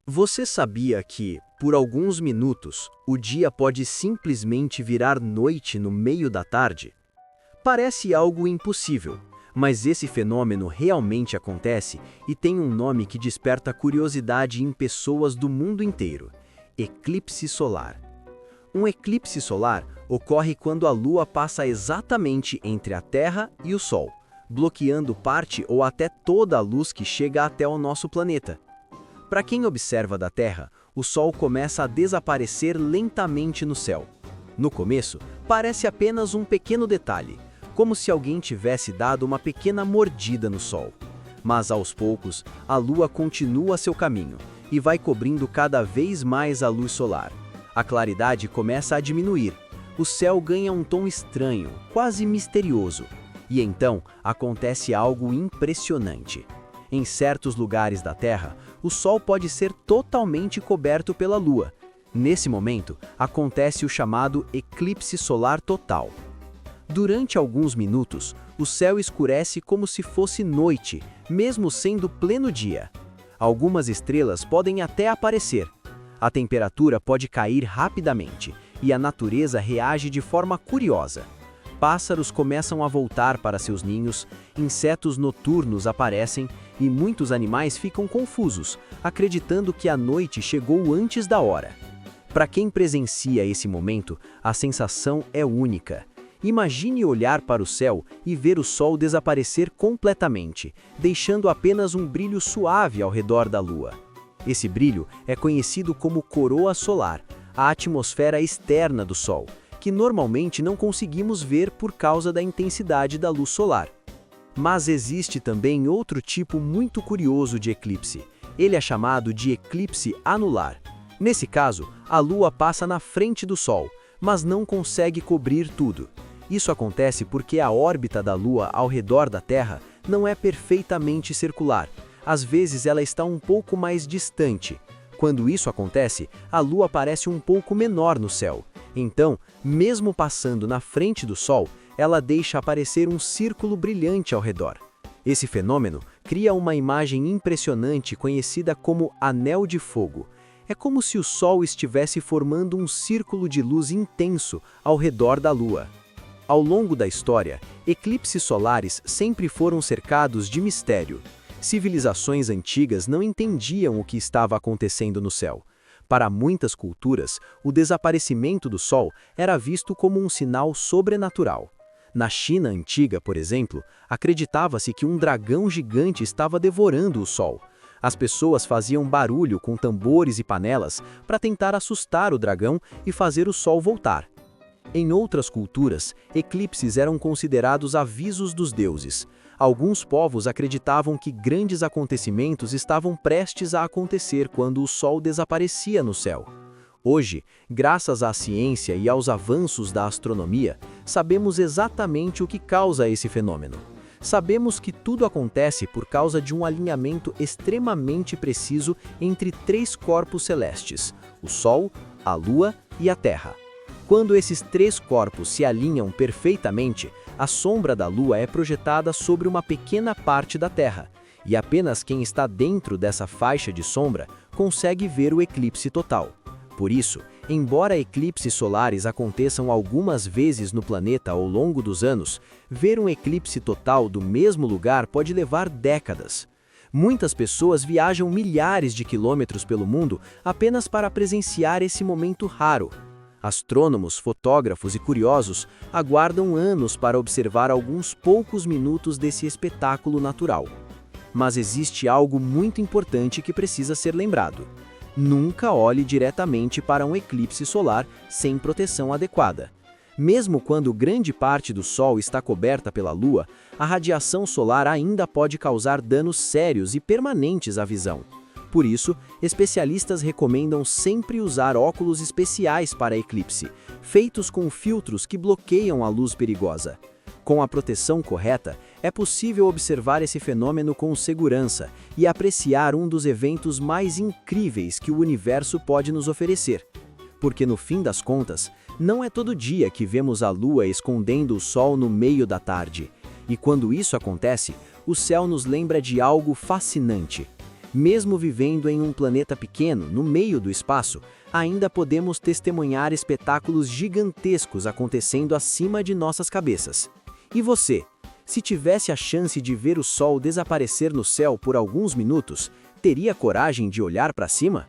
Você sabia que, por alguns minutos, o dia pode simplesmente virar noite no meio da tarde? Parece algo impossível, mas esse fenômeno realmente acontece e tem um nome que desperta curiosidade em pessoas do mundo inteiro: eclipse solar. Um eclipse solar ocorre quando a Lua passa exatamente entre a Terra e o Sol, bloqueando parte ou até toda a luz que chega até o nosso planeta. Para quem observa da Terra, o Sol começa a desaparecer lentamente no céu. No começo, parece apenas um pequeno detalhe, como se alguém tivesse dado uma pequena mordida no Sol. Mas aos poucos, a Lua continua seu caminho e vai cobrindo cada vez mais a luz solar. A claridade começa a diminuir, o céu ganha um tom estranho, quase misterioso. E então acontece algo impressionante. Em certos lugares da Terra, o Sol pode ser totalmente coberto pela Lua. Nesse momento, acontece o chamado eclipse solar total. Durante alguns minutos, o céu escurece como se fosse noite, mesmo sendo pleno dia. Algumas estrelas podem até aparecer. A temperatura pode cair rapidamente e a natureza reage de forma curiosa. Pássaros começam a voltar para seus ninhos, insetos noturnos aparecem e muitos animais ficam confusos, acreditando que a noite chegou antes da hora. Para quem presencia esse momento, a sensação é única. Imagine olhar para o céu e ver o Sol desaparecer completamente, deixando apenas um brilho suave ao redor da Lua. Esse brilho é conhecido como coroa solar, a atmosfera externa do Sol, que normalmente não conseguimos ver por causa da intensidade da luz solar. Mas existe também outro tipo muito curioso de eclipse. Ele é chamado de eclipse anular. Nesse caso, a Lua passa na frente do Sol, mas não consegue cobrir tudo. Isso acontece porque a órbita da Lua ao redor da Terra não é perfeitamente circular. Às vezes ela está um pouco mais distante. Quando isso acontece, a Lua parece um pouco menor no céu. Então, mesmo passando na frente do Sol, ela deixa aparecer um círculo brilhante ao redor. Esse fenômeno cria uma imagem impressionante conhecida como anel de fogo. É como se o Sol estivesse formando um círculo de luz intenso ao redor da Lua. Ao longo da história, eclipses solares sempre foram cercados de mistério. Civilizações antigas não entendiam o que estava acontecendo no céu. Para muitas culturas, o desaparecimento do Sol era visto como um sinal sobrenatural. Na China antiga, por exemplo, acreditava-se que um dragão gigante estava devorando o Sol. As pessoas faziam barulho com tambores e panelas para tentar assustar o dragão e fazer o Sol voltar. Em outras culturas, eclipses eram considerados avisos dos deuses. Alguns povos acreditavam que grandes acontecimentos estavam prestes a acontecer quando o Sol desaparecia no céu. Hoje, graças à ciência e aos avanços da astronomia, sabemos exatamente o que causa esse fenômeno. Sabemos que tudo acontece por causa de um alinhamento extremamente preciso entre três corpos celestes: o Sol, a Lua e a Terra. Quando esses três corpos se alinham perfeitamente, a sombra da Lua é projetada sobre uma pequena parte da Terra, e apenas quem está dentro dessa faixa de sombra consegue ver o eclipse total. Por isso, embora eclipses solares aconteçam algumas vezes no planeta ao longo dos anos, ver um eclipse total do mesmo lugar pode levar décadas. Muitas pessoas viajam milhares de quilômetros pelo mundo apenas para presenciar esse momento raro. Astrônomos, fotógrafos e curiosos aguardam anos para observar alguns poucos minutos desse espetáculo natural. Mas existe algo muito importante que precisa ser lembrado. Nunca olhe diretamente para um eclipse solar sem proteção adequada. Mesmo quando grande parte do Sol está coberta pela Lua, a radiação solar ainda pode causar danos sérios e permanentes à visão. Por isso, especialistas recomendam sempre usar óculos especiais para eclipse, feitos com filtros que bloqueiam a luz perigosa. Com a proteção correta, é possível observar esse fenômeno com segurança e apreciar um dos eventos mais incríveis que o universo pode nos oferecer. Porque no fim das contas, não é todo dia que vemos a Lua escondendo o Sol no meio da tarde. E quando isso acontece, o céu nos lembra de algo fascinante. Mesmo vivendo em um planeta pequeno, no meio do espaço, ainda podemos testemunhar espetáculos gigantescos acontecendo acima de nossas cabeças. E você? Se tivesse a chance de ver o Sol desaparecer no céu por alguns minutos, teria coragem de olhar para cima?